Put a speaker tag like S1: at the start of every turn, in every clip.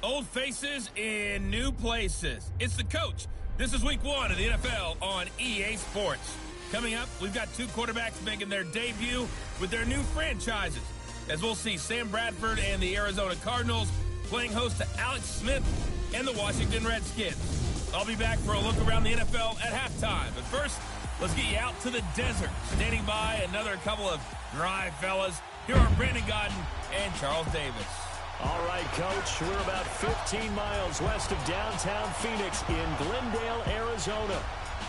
S1: Old faces in new places. It's the coach. This is week 1 of the NFL on EA Sports. Coming up, we've got 2 quarterbacks making their debut with their new franchises, as we'll see Sam Bradford and the Arizona Cardinals playing host to Alex Smith and the Washington Redskins. I'll be back for a look around the NFL at halftime. But first, let's get you out to the desert. Standing by another couple of dry fellas. Here are Brandon Godden and Charles Davis.
S2: All right, Coach, we're about 15 miles west of downtown Phoenix in Glendale, Arizona.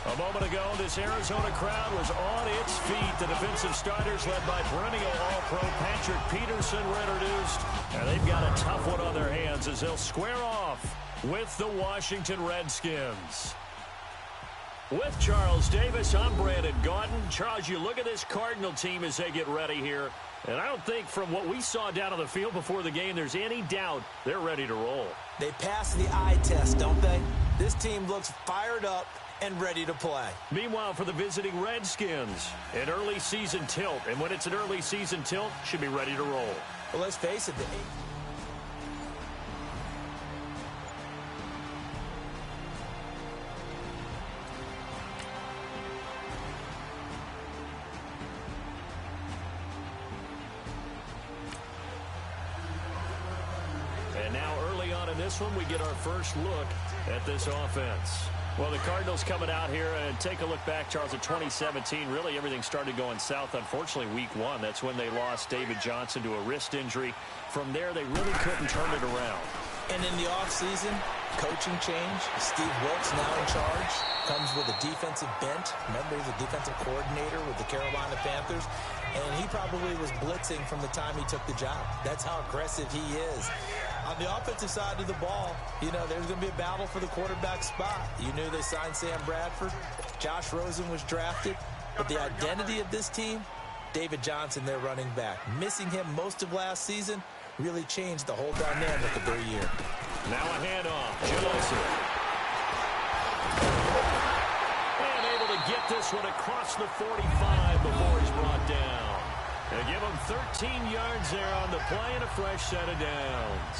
S2: A moment ago, this Arizona crowd was on its feet. The defensive starters, led by perennial All-Pro Patrick Peterson, were introduced. And they've got a tough one on their hands as they'll square off with the Washington Redskins. With Charles Davis, I'm Brandon Gaudin. Charles, you look at this Cardinal team as they get ready here. And I don't think from what we saw down on the field before the game, there's any doubt they're ready to roll.
S3: They pass the eye test, don't they? This team looks fired up and ready to play.
S2: Meanwhile, for the visiting Redskins, an early season tilt. And when it's an early season tilt, should be ready to roll.
S3: Well, let's face it,
S2: this one, we get our first look at this offense. Well, the Cardinals coming out here and take a look back, Charles, at 2017. Really, everything started going south, unfortunately, week 1. That's when they lost David Johnson to a wrist injury. From there, they really couldn't turn it around.
S3: And in the offseason, coaching change. Steve Wilkes now in charge. Comes with a defensive bent. Remember, he's a defensive coordinator with the Carolina Panthers. And he probably was blitzing from the time he took the job. That's how aggressive he is. On the offensive side of the ball, you know, there's going to be a battle for the quarterback spot. You knew they signed Sam Bradford. Josh Rosen was drafted. But the identity of this team, David Johnson, their running back. Missing him most of last season really changed the whole dynamic of their year.
S2: Now a handoff. Johnson. And able to get this one across the 45 before he's brought down. They give him 13 yards there on the play and a fresh set of downs.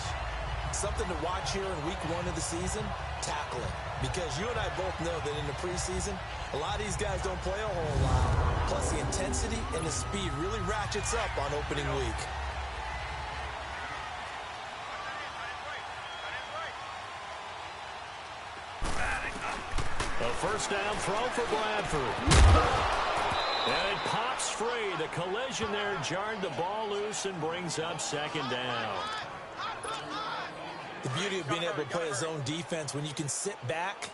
S3: Something to watch here in week 1 of the season, tackling. Because you and I both know that in the preseason, a lot of these guys don't play a whole lot. Plus the intensity and the speed really ratchets up on opening week.
S2: A first down throw for Bradford. And it pops free. The collision there jarred the ball loose and brings up second down.
S3: The beauty of being able to play a zone defense, when you can sit back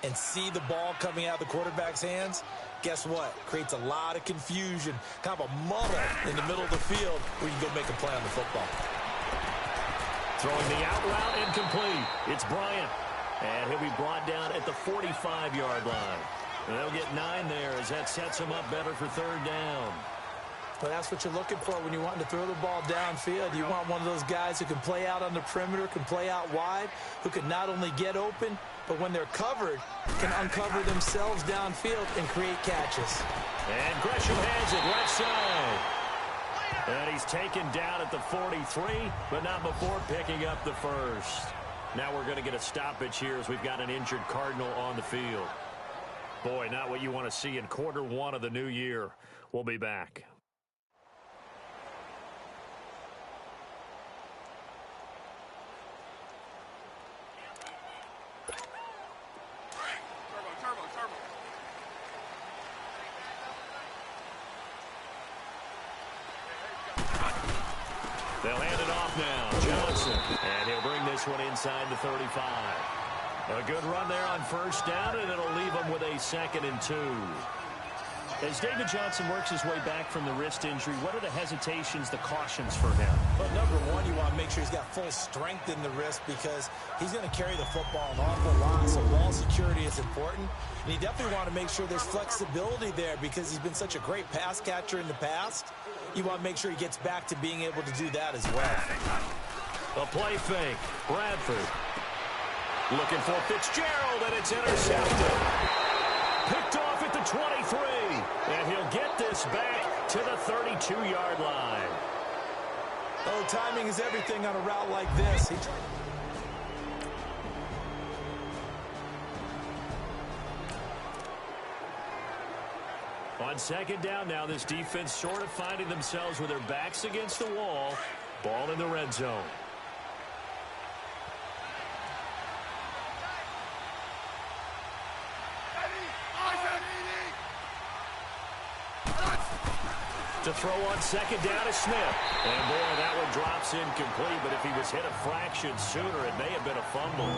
S3: and see the ball coming out of the quarterback's hands, guess what? Creates a lot of confusion, kind of a muddle in the middle of the field where you can go make a play on the football.
S2: Throwing the out route incomplete. It's Bryant. And he'll be brought down at the 45-yard line. And they'll get 9 there as that sets him up better for third down.
S3: Well, that's what you're looking for when you're wanting to throw the ball downfield. You want one of those guys who can play out on the perimeter, can play out wide, who can not only get open, but when they're covered, can uncover themselves downfield and create catches.
S2: And Gresham has it right side. And he's taken down at the 43, but not before picking up the first. Now we're going to get a stoppage here as we've got an injured Cardinal on the field. Boy, not what you want to see in quarter one of the new year. We'll be back. They'll hand it off now. Johnson. And he'll bring this one inside the 35. A good run there on first down, and it'll leave him with a 2nd and 2.
S4: As David Johnson works his way back from the wrist injury, what are the hesitations, the cautions for him?
S3: Well, number one, you want to make sure he's got full strength in the wrist because he's going to carry the football an awful lot, so ball security is important. And you definitely want to make sure there's flexibility there because he's been such a great pass catcher in the past. You want to make sure he gets back to being able to do that as well.
S2: A play fake. Bradford. Looking for Fitzgerald, and it's intercepted. Picked off at the 23. And he'll get this back to the 32-yard line.
S3: Oh, timing is everything on a route like this.
S2: On 2nd down now, this defense sort of finding themselves with their backs against the wall. Ball in the red zone. To throw on 2nd down is Smith. And boy, that one drops incomplete, but if he was hit a fraction sooner, it may have been a fumble.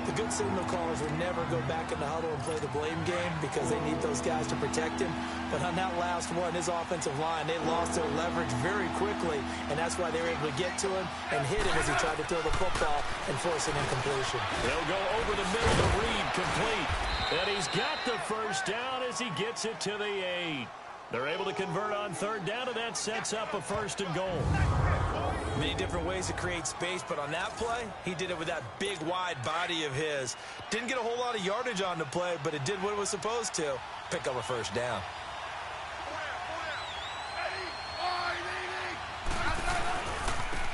S3: The good signal callers would never go back in the huddle and play the blame game because they need those guys to protect him. But on that last one, his offensive line, they lost their leverage very quickly, and that's why they were able to get to him and hit him as he tried to throw the football and force an incompletion.
S2: They'll go over the middle to Reed, complete. And he's got the first down as he gets it to the 8. They're able to convert on 3rd down, and that sets up a 1st and goal.
S3: Many different ways to create space, but on that play, he did it with that big, wide body of his. Didn't get a whole lot of yardage on the play, but it did what it was supposed to. Pick up a 1st down.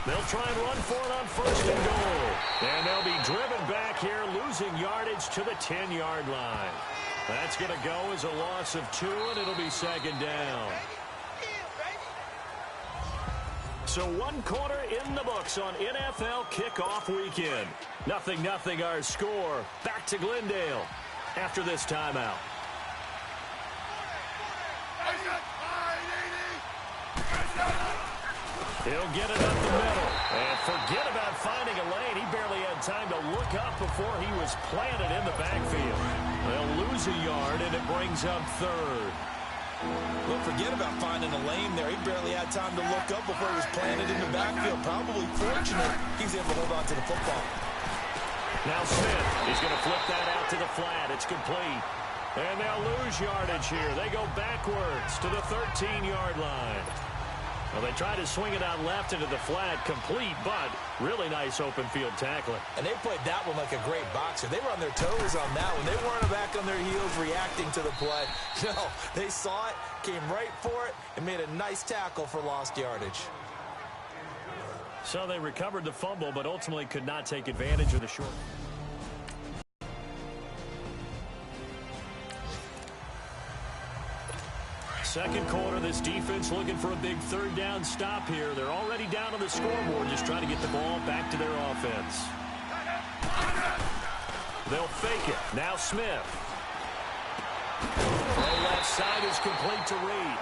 S2: They'll try and run for it on 1st and goal. And they'll be driven back here, losing yardage to the 10-yard line. That's going to go as a loss of 2, and it'll be 2nd down. So 1 quarter in the books on NFL kickoff weekend. 0-0 our score. Back to Glendale after this timeout. He'll get it up the middle. And forget about finding a lane. He barely had time to look up before he was planted in the backfield. They'll lose a yard, and it brings up 3rd.
S3: Well, forget about finding a lane there. He barely had time to look up before he was planted in the backfield. Probably fortunate he's able to hold on to the football.
S2: Now Smith is going to flip that out to the flat. It's complete. And they'll lose yardage here. They go backwards to the 13-yard line. Well, they try to swing it out left into the flat, complete, but really nice open field tackling.
S3: And they played that one like a great boxer. They were on their toes on that one. They weren't back on their heels reacting to the play. No, they saw it, came right for it, and made a nice tackle for lost yardage.
S4: So they recovered the fumble, but ultimately could not take advantage of the short.
S2: Second quarter, this defense looking for a big 3rd down stop here. They're already down on the scoreboard, just trying to get the ball back to their offense. They'll fake it. Now Smith. Throw left side is complete to Reed.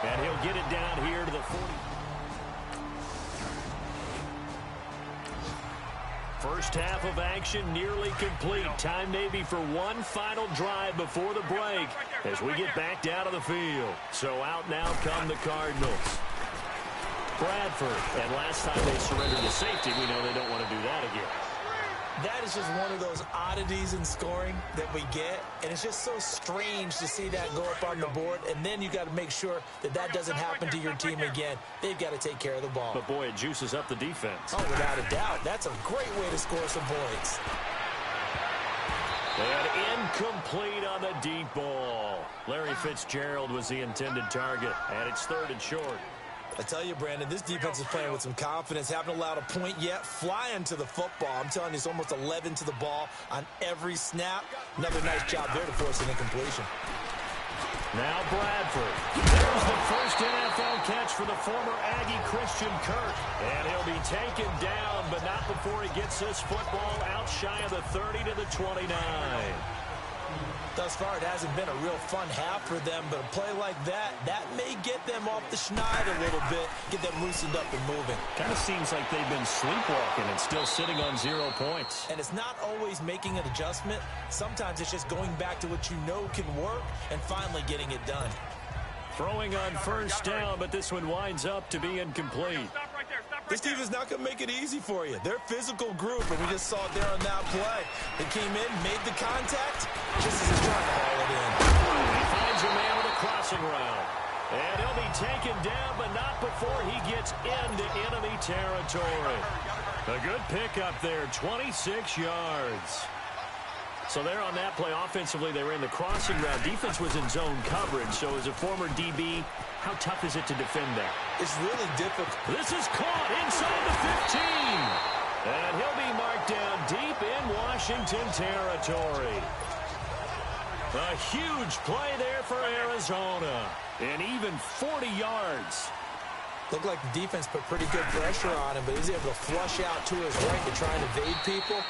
S2: And he'll get it down here to the 40. First half of action nearly complete. Time maybe for one final drive before the break as we get back down to the field. So out now come the Cardinals. Bradford. And last time they surrendered to safety, we know they don't want to do that again.
S3: That is just one of those oddities in scoring that we get, and it's just so strange to see that go up on the board, and then you got to make sure that that doesn't happen to your team again. They've got to take care of the ball.
S4: But, boy, it juices up the defense.
S3: Oh, without a doubt. That's a great way to score some points.
S2: And incomplete on the deep ball. Larry Fitzgerald was the intended target, and it's 3rd and short.
S3: I tell you, Brandon, this defense is playing with some confidence. Haven't allowed a point yet. Flying to the football. I'm telling you, it's almost 11 to the ball on every snap. Another nice job there to force an incompletion.
S2: Now Bradford. There's the first NFL catch for the former Aggie Christian Kirk. And he'll be taken down, but not before he gets this football out shy of the 30 to the 29.
S3: Thus far, it hasn't been a real fun half for them, but a play like that may get them off the schneid a little bit, get them loosened up and moving.
S4: Kind of seems like they've been sleepwalking and still sitting on 0 points.
S3: And it's not always making an adjustment. Sometimes it's just going back to what you know can work and finally getting it done.
S2: Throwing on first down, but this one winds up to be incomplete.
S3: This team is not going to make it easy for you. They're a physical group, and we just saw it there on that play. They came in, made the contact, just as he's trying to haul it in.
S2: He finds a man with a crossing route. And he'll be taken down, but not before he gets into enemy territory. A good pickup there, 26 yards. So there on that play, offensively, they ran the crossing route. Defense was in zone coverage, so as a former DB, how tough is it to defend that?
S3: It's really difficult.
S2: This is caught inside the 15. And he'll be marked down deep in Washington territory. A huge play there for Arizona. And even 40 yards.
S3: Looked like the defense put pretty good pressure on him, but he's able to flush out to his right to try and evade people.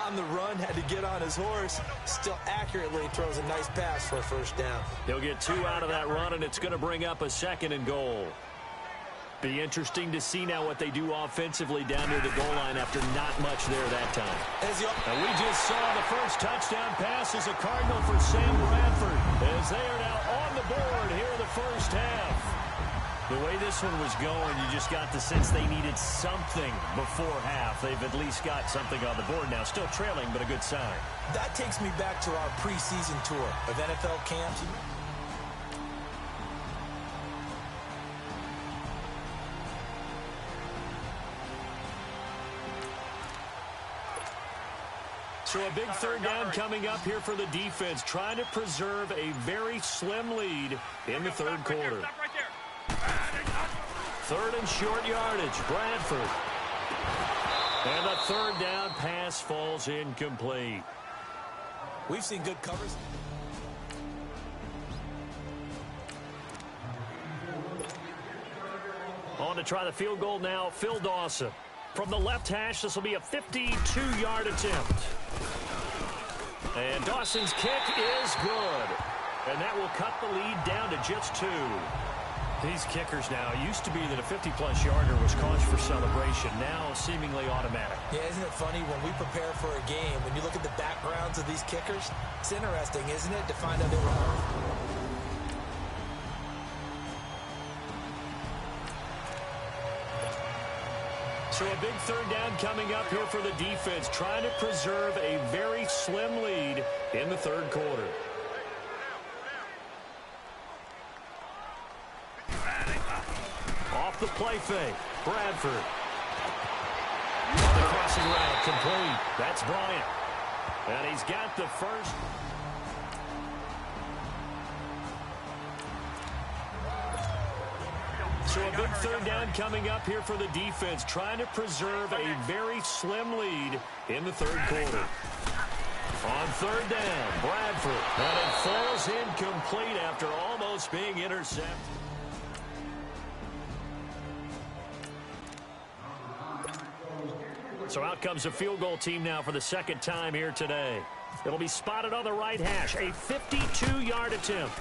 S3: On the run, had to get on his horse. Still accurately throws a nice pass for a first down.
S2: He'll get 2 out of that run, and it's going to bring up a 2nd and goal. Be interesting to see now what they do offensively down near the goal line after not much there that time. And we just saw the first touchdown pass as a Cardinal for Sam Bradford, as they are now on the board here in the first half. The way this one was going, you just got the sense they needed something before half. They've at least got something on the board now. Still trailing, but a good sign.
S3: That takes me back to our preseason tour of NFL camps.
S2: So a big 3rd down coming up here for the defense, trying to preserve a very slim lead in the 3rd quarter. 3rd and short yardage, Bradford. And the 3rd down pass falls incomplete.
S3: We've seen good covers.
S2: On to try the field goal now, Phil Dawson. From the left hash, this will be a 52-yard attempt. And Dawson's kick is good. And that will cut the lead down to just 2. These kickers now, used to be that a 50-plus yarder was cause for celebration, now seemingly automatic.
S3: Yeah, isn't it funny when we prepare for a game, when you look at the backgrounds of these kickers, it's interesting, isn't it, to find out they were hurt.
S2: So a big 3rd down coming up here for the defense, trying to preserve a very slim lead in the 3rd quarter. Off the play fake, Bradford. The crossing route complete. That's Bryant. And he's got the first. So a big 3rd down coming up here for the defense, trying to preserve a very slim lead in the 3rd quarter. On 3rd down, Bradford. And it falls incomplete after almost being intercepted. So out comes the field goal team now for the 2nd time here today. It'll be spotted on the right hash, a 52-yard attempt.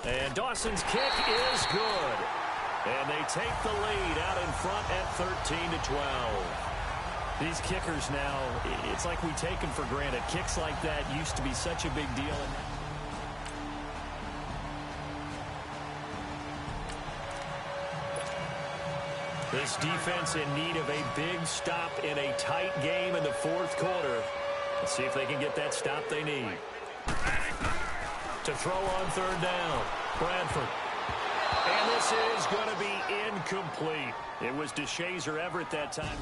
S2: And Dawson's kick is good. And they take the lead out in front at 13-12. These kickers now, it's like we take them for granted. Kicks like that used to be such a big deal. This defense in need of a big stop in a tight game in the fourth quarter. Let's see if they can get that stop they need. To throw on third down, Bradford. And this is going to be incomplete. It was DeShays or Everett that time.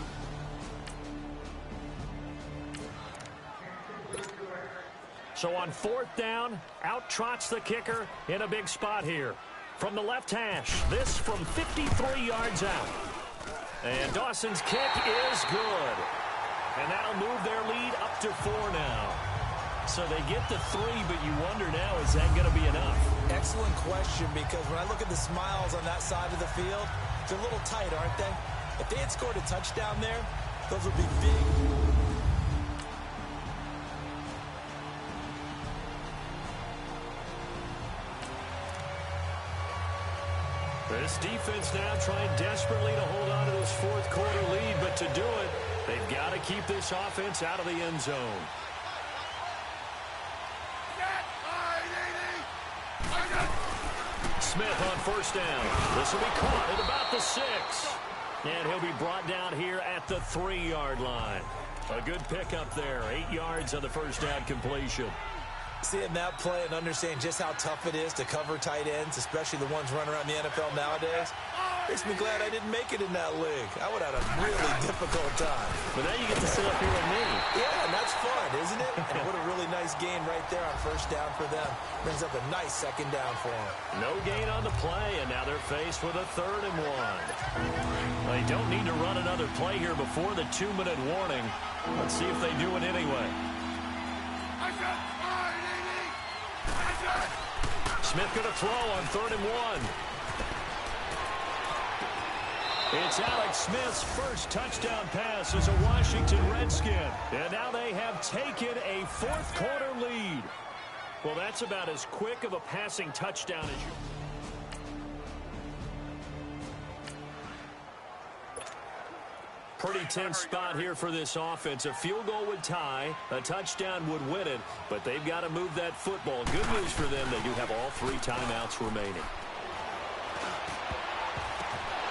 S2: So on fourth down, out trots the kicker in a big spot here. From the left hash, this from 53 yards out. And Dawson's kick is good. And that'll move their lead up to 4 now. So they get the 3, but you wonder now, is that going to be enough?
S3: Excellent question, because when I look at the smiles on that side of the field, they're a little tight, aren't they? If they had scored a touchdown there, those would be big.
S2: This defense now trying desperately to hold on to this fourth quarter lead, but to do it, they've got to keep this offense out of the end zone. Smith on first down. This will be caught at about the 6. And he'll be brought down here at the 3-yard line. A good pickup there. 8 yards on the first down completion.
S3: Seeing that play and understand just how tough it is to cover tight ends, especially the ones running around the NFL nowadays, makes me glad I didn't make it in that league. I would have had a really difficult time.
S4: But now you get to sit up here with me.
S3: Yeah, and that's fun, isn't it? And what a really nice game right there on first down for them. Brings up a nice second down for them.
S2: No gain on the play, and now they're faced with a 3rd and 1. They don't need to run another play here before the 2-minute warning. Let's see if they do it anyway. Smith going to throw on 3rd and 1. It's Alex Smith's first touchdown pass as a Washington Redskin. And now they have taken a fourth quarter lead. Well, that's about as quick of a passing touchdown as you... Pretty tense spot here for this offense. A field goal would tie, a touchdown would win it, but they've got to move that football. Good news for them, they do have all 3 timeouts remaining.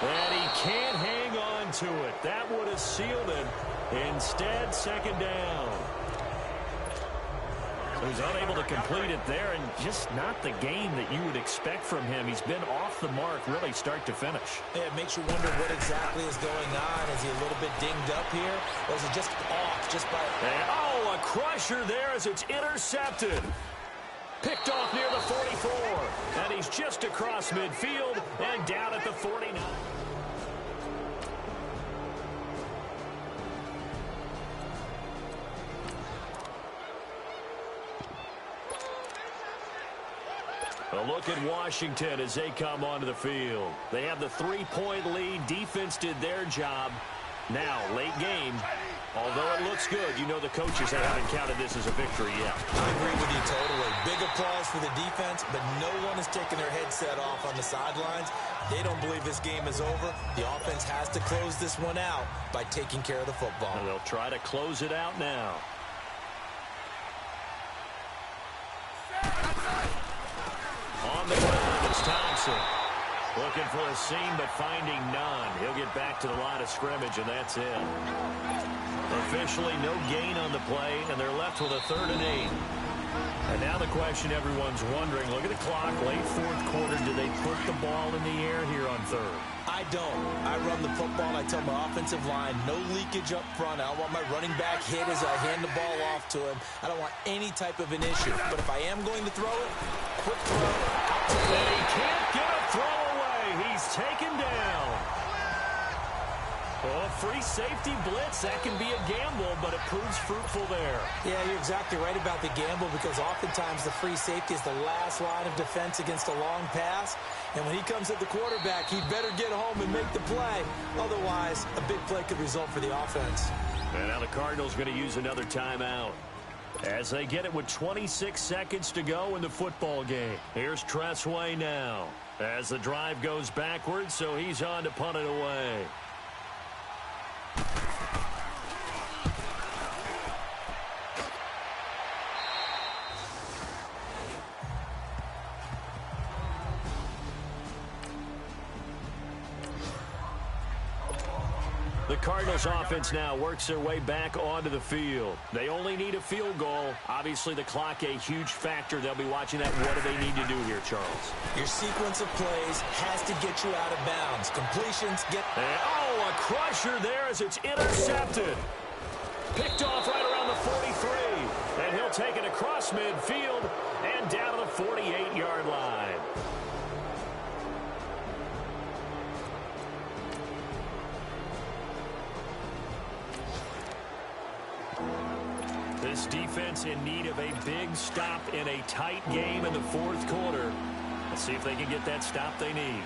S2: And he can't hang on to it. That would have sealed it. Instead, second down. So he's unable to complete it there, and just not the game that you would expect from him. He's been off the mark really start to finish.
S3: Yeah, it makes you wonder what exactly is going on. Is he a little bit dinged up here, or is it just off just by...
S2: And, oh, a crusher there as it's intercepted. Picked off near the 44. And he's just across midfield and down at the 49. A look at Washington as they come onto the field. They have the 3-point lead. Defense did their job. Now, late game. Although it looks good, you know the coaches, they haven't counted this as a victory yet.
S3: I agree with you totally. Big applause for the defense, but no one is taking their headset off on the sidelines. They don't believe this game is over. The offense has to close this one out by taking care of the football.
S2: And they'll try to close it out now. On the ground, it's Thompson. Looking for a seam, but finding none. He'll get back to the line of scrimmage, and that's it. Officially, no gain on the play, and they're left with a 3rd and 8. And now the question everyone's wondering, look at the clock, late fourth quarter, do they put the ball in the air here on 3rd?
S3: I don't. I run the football, and I tell my offensive line, no leakage up front. I don't want my running back hit as I hand the ball off to him. I don't want any type of an issue. But if I am going to throw it, quick throw, out to the...
S2: And he can't get a throw away. He's taken down. Oh, free safety blitz, that can be a gamble, but it proves fruitful there.
S3: Yeah, you're exactly right about the gamble, because oftentimes the free safety is the last line of defense against a long pass. And when he comes at the quarterback, he'd better get home and make the play. Otherwise, a big play could result for the offense.
S2: And now the Cardinals going to use another timeout as they get it with 26 seconds to go in the football game. Here's Tressway now as the drive goes backwards, so he's on to punt it away. Cardinals offense now works their way back onto the field. They only need a field goal. Obviously, the clock a huge factor. They'll be watching that. What do they need to do here, Charles?
S3: Your sequence of plays has to get you out of bounds. Completions get...
S2: a crusher there as it's intercepted. Picked off right around the 43. And he'll take it across midfield and down to the 48-yard line. This defense in need of a big stop in a tight game in the fourth quarter. Let's see if they can get that stop they need.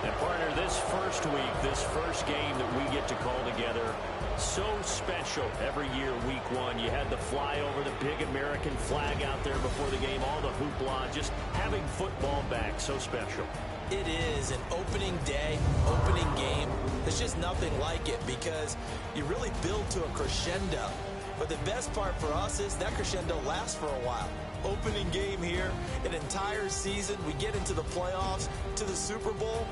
S2: And partner, this first week, this first game that we get to call together, so special every year, week one. You had the flyover, the big American flag out there before the game, all the hoopla, just having football back, so special.
S3: It is an opening day, opening game. There's just nothing like it because you really build to a crescendo. But the best part for us is that crescendo lasts for a while. Opening game here, an entire season. We get into the playoffs, to the Super Bowl.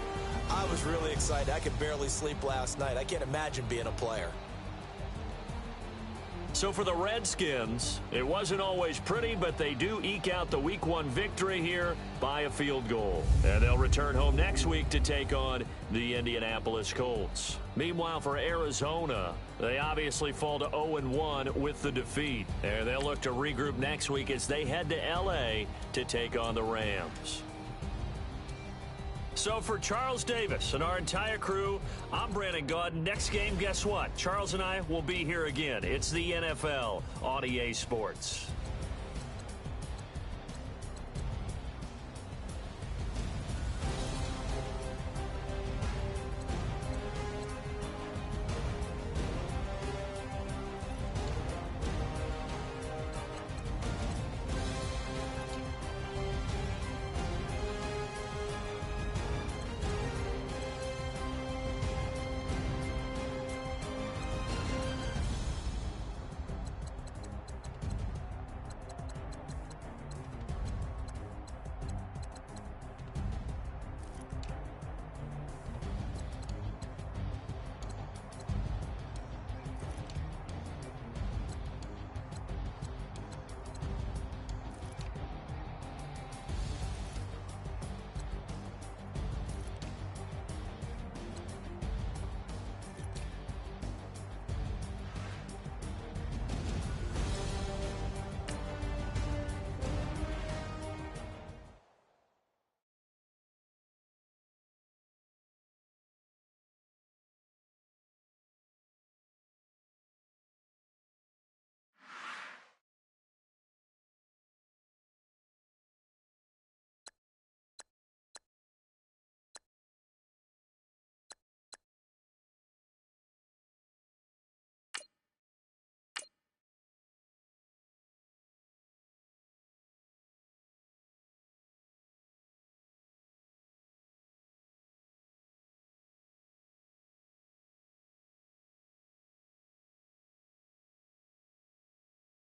S3: I was really excited. I could barely sleep last night. I can't imagine being a player.
S2: So for the Redskins, it wasn't always pretty, but they do eke out the week one victory here by a field goal. And they'll return home next week to take on the Indianapolis Colts. Meanwhile, for Arizona, they obviously fall to 0-1 with the defeat. And they'll look to regroup next week as they head to L.A. to take on the Rams. So for Charles Davis and our entire crew, I'm Brandon Gaudin. Next game, guess what? Charles and I will be here again. It's the NFL on EA Sports.